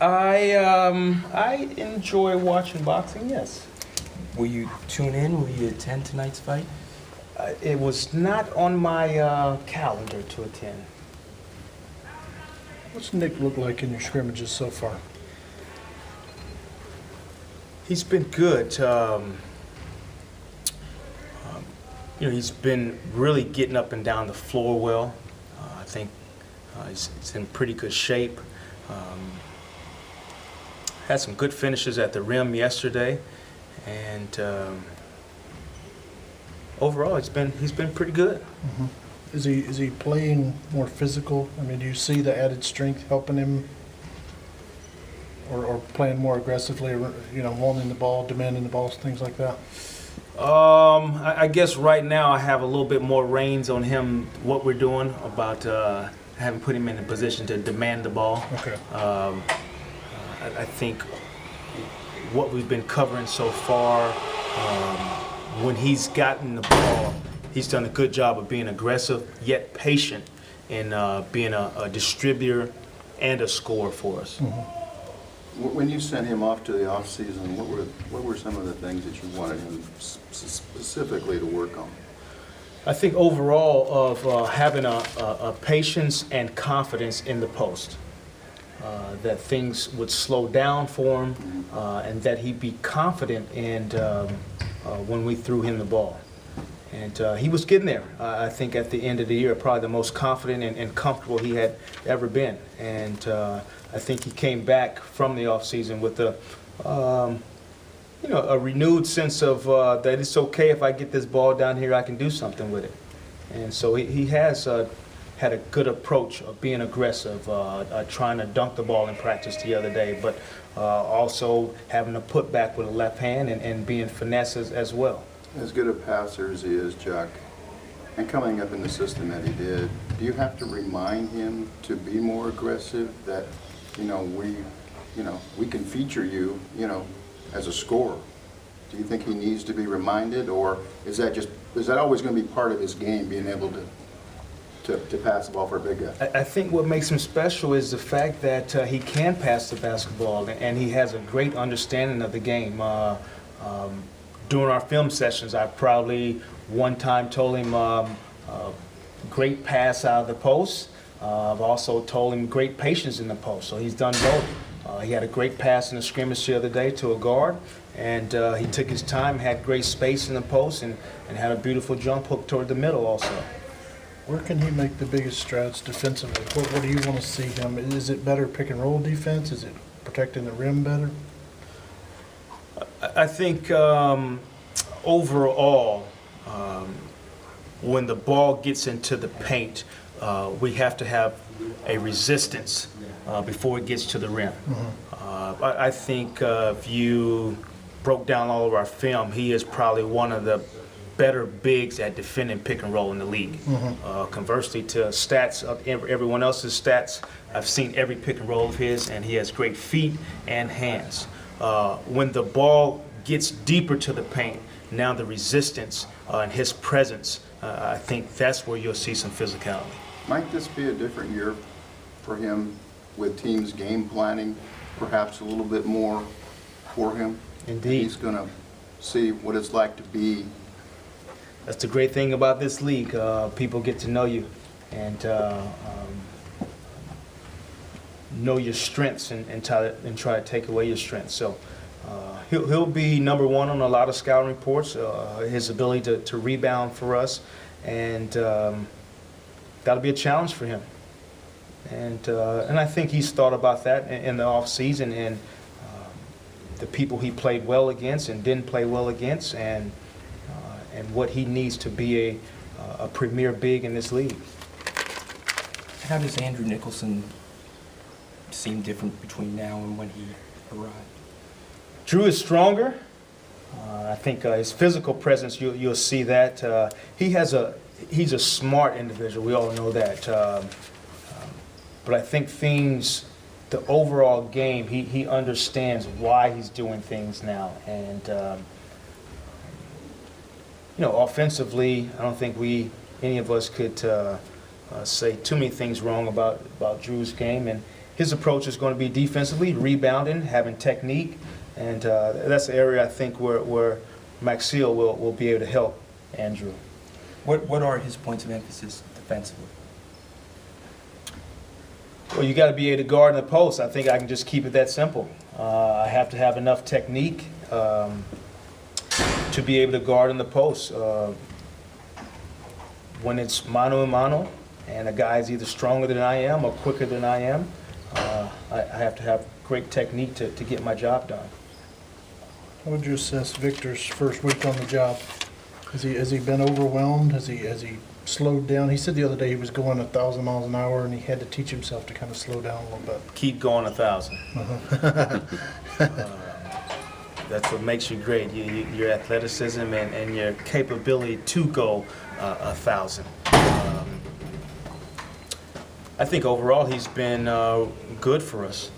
I enjoy watching boxing. Yes, Will you tune in? Will you attend tonight's fight? it was not on my calendar to attend. What's Nick look like in your scrimmages so far? He's been good. He's been really getting up and down the floor well. I think he's in pretty good shape. Had some good finishes at the rim yesterday, and overall, he's been pretty good. Mm-hmm. Is he playing more physical? I mean, do you see the added strength helping him, or playing more aggressively? Holding the ball, demanding the balls, things like that. I guess right now I have a little bit more reins on him, what we're doing about having put him in a position to demand the ball. Okay. I think what we've been covering so far, when he's gotten the ball, he's done a good job of being aggressive yet patient in being a distributor and a scorer for us. Mm-hmm. When you sent him off to the off season, what were some of the things that you wanted him specifically to work on? I think overall of having a patience and confidence in the post, that things would slow down for him, and that he'd be confident in when we threw him the ball. And he was getting there. I think at the end of the year, probably the most confident and comfortable he had ever been. And I think he came back from the offseason with a renewed sense of that it's okay if I get this ball down here, I can do something with it. And so he has had a good approach of being aggressive, trying to dunk the ball in practice the other day, but also having to put back with a left hand and being finesse as well. As good a passer as he is, Jacque, and coming up in the system that he did, do you have to remind him to be more aggressive? That we can feature you, as a scorer. Do you think he needs to be reminded, or is that always going to be part of his game, being able to pass the ball for a big guy? I think what makes him special is the fact that he can pass the basketball and he has a great understanding of the game. During our film sessions, I probably one time told him great pass out of the post. I've also told him great patience in the post, so he's done both. He had a great pass in the scrimmage the other day to a guard, and he took his time, had great space in the post, and had a beautiful jump hook toward the middle also. Where can he make the biggest strides defensively? What do you want to see him? Is it better pick and roll defense? Is it protecting the rim better? I think overall, when the ball gets into the paint, we have to have a resistance before it gets to the rim. Mm-hmm. I think if you broke down all of our film, he is probably one of the better bigs at defending pick and roll in the league. Mm-hmm. Conversely to stats of everyone else's stats, I've seen every pick and roll of his, and he has great feet and hands. When the ball gets deeper to the paint, now the resistance and his presence, I think that's where you'll see some physicality. Might this be a different year for him, with teams game planning perhaps a little bit more for him? Indeed. He's going to see what it's like to be. That's the great thing about this league. People get to know you and know your strengths and try to take away your strengths. So he'll be number one on a lot of scouting reports. His ability to rebound for us, and that'll be a challenge for him. And I think he's thought about that in the off season and the people he played well against and didn't play well against, and what he needs to be a premier big in this league. How does Andrew Nicholson seem different between now and when he arrived? Drew is stronger. I think his physical presence, you'll see that. He's a smart individual. We all know that. But I think the overall game, he understands why he's doing things now. And offensively, I don't think any of us could say too many things wrong about Drew's game, and his approach is going to be defensively, rebounding, having technique, and that's the area I think where Maxiel will be able to help Andrew. What are his points of emphasis defensively? Well, you got to be able to guard in the post. I think I can just keep it that simple. I have to have enough technique to be able to guard in the post. When it's mano a mano, and a guy is either stronger than I am or quicker than I am, I have to have great technique to get my job done. How would you assess Victor's first week on the job? Has he been overwhelmed? Has he slowed down? He said the other day he was going 1,000 miles an hour and he had to teach himself to kind of slow down a little bit. Keep going 1,000. That's what makes you great. Your athleticism and your capability to go 1,000. I think overall he's been good for us.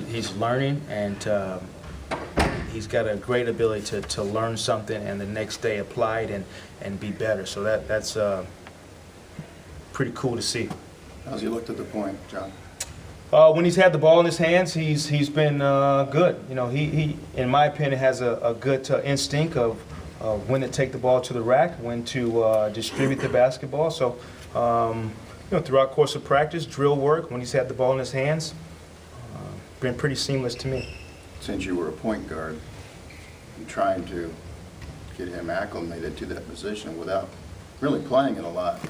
He's learning, and he's got a great ability to learn something and the next day apply it and be better. So that's pretty cool to see. How's he looked at the point, John? When he's had the ball in his hands, he's been good. You know, he in my opinion has a good instinct of when to take the ball to the rack, when to distribute the basketball. So you know, throughout the course of practice, drill work, when he's had the ball in his hands, been pretty seamless to me. Since you were a point guard, and trying to get him acclimated to that position without really playing it a lot,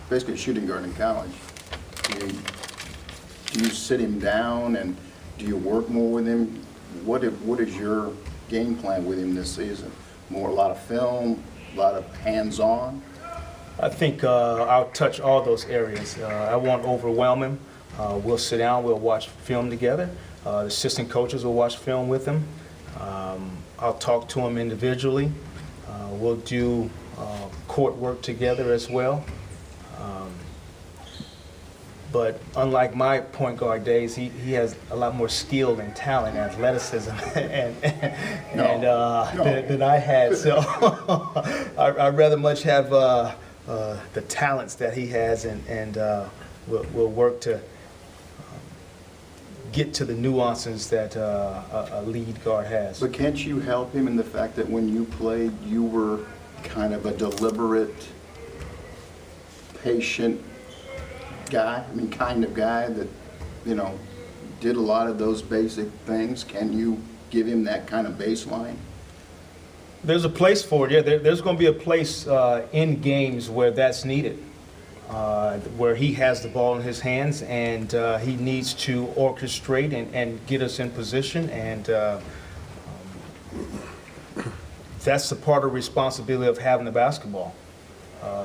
basically a shooting guard in college, do you sit him down and do you work more with him? What is your game plan with him this season? A lot of film, a lot of hands-on? I think I'll touch all those areas. I won't overwhelm him. We'll sit down, we'll watch film together. The assistant coaches will watch film with him. I'll talk to him individually. We'll do court work together as well. But unlike my point guard days, he has a lot more skill and talent, athleticism, than I had. So I'd rather much have the talents that he has, and we'll work to get to the nuances that a lead guard has. But can't you help him in the fact that when you played, you were kind of a deliberate, patient guy? I mean, kind of guy that, you know, did a lot of those basic things. Can you give him that kind of baseline? There's a place for it, yeah. There's going to be a place in games where that's needed, where he has the ball in his hands and he needs to orchestrate and get us in position, and that's the part of responsibility of having the basketball.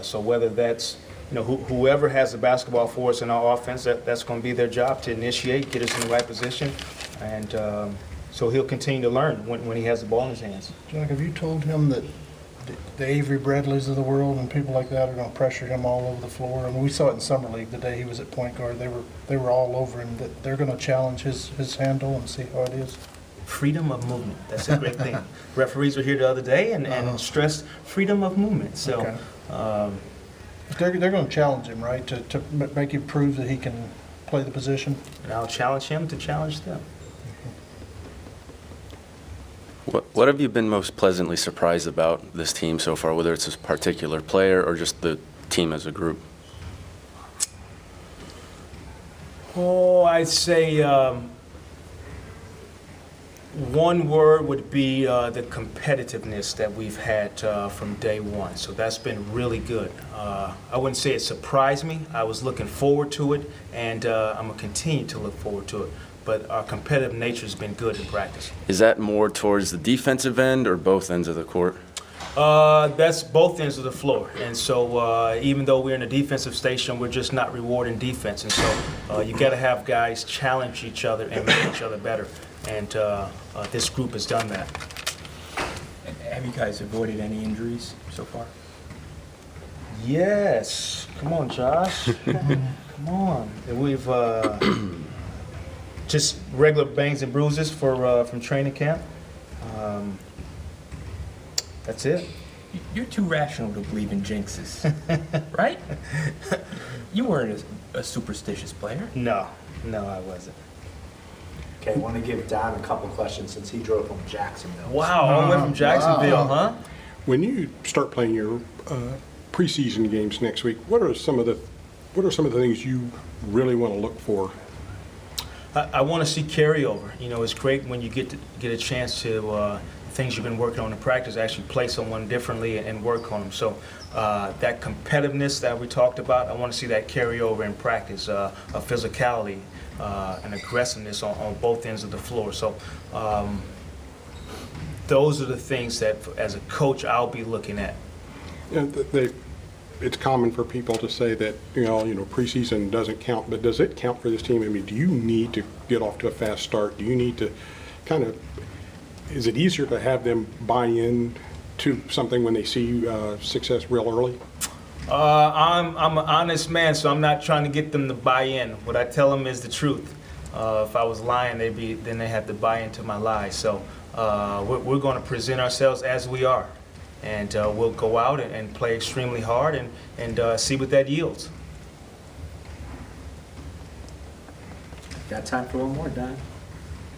So whether that's, you know, whoever has the basketball for us in our offense, that's going to be their job to initiate, get us in the right position, and so he'll continue to learn when he has the ball in his hands. Jacque, have you told him that the Avery Bradleys of the world and people like that are going to pressure him all over the floor? I mean, we saw it in Summer League the day he was at point guard. They were all over him. That they're going to challenge his handle and see how it is. Freedom of movement. That's a great thing. Referees were here the other day and stressed freedom of movement. So Okay. They're going to challenge him, right, to make him prove that he can play the position? and I'll challenge him to challenge them. What have you been most pleasantly surprised about this team so far, whether it's a particular player or just the team as a group? Oh, I'd say one word would be the competitiveness that we've had from day one. So that's been really good. I wouldn't say it surprised me. I was looking forward to it, and I'm going to continue to look forward to it. But our competitive nature has been good in practice. Is that more towards the defensive end or both ends of the court? That's both ends of the floor. And so even though we're in a defensive station, we're just not rewarding defense. And so you got to have guys challenge each other and make each other better. And this group has done that. Have you guys avoided any injuries so far? Yes. Come on, Josh. Come on. And we've just regular bangs and bruises from training camp. That's it. You're too rational to believe in jinxes, right? You weren't a superstitious player. No, No, I wasn't. Okay, I want to give Don a couple questions since he drove from Jacksonville. Wow, all the way from Jacksonville, huh? When you start playing your preseason games next week, what are some of the things you really want to look for? I want to see carryover. You know, it's great when you get a chance to things you've been working on in practice, actually play someone differently and work on them. So that competitiveness that we talked about, I want to see that carry over in practice, a physicality, and aggressiveness on both ends of the floor. So those are the things that, as a coach, I'll be looking at. You know, it's common for people to say that, you know, preseason doesn't count, but does it count for this team? I mean, do you need to get off to a fast start? Do you need to kind of, is it easier to have them buy in to something when they see success real early? I'm an honest man, so I'm not trying to get them to buy in. What I tell them is the truth. If I was lying, then they have to buy into my lies. So we're going to present ourselves as we are. And we'll go out and play extremely hard and see what that yields. Got time for one more, Don?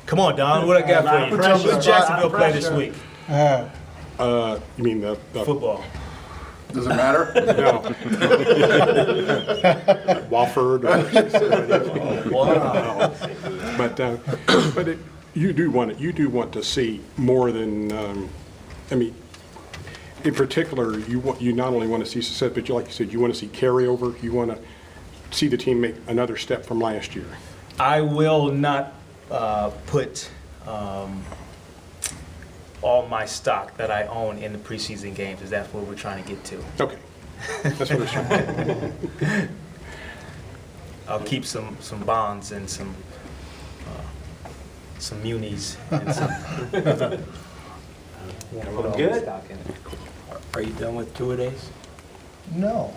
Come on, Don, what I got for you? Pressure. Who's Jacksonville play this week? You mean the Football. Does it matter? No. Wofford. Wow. But you do want to see more than I mean. In particular, you not only want to see success, but like you said, you want to see carryover. You want to see the team make another step from last year. I will not put all my stock that I own in the preseason games, is that's what we're trying to get to. Okay, that's what it's trying to do. I'll keep some bonds and some munis and some. Everyone good? Are you done with two-a-days? No.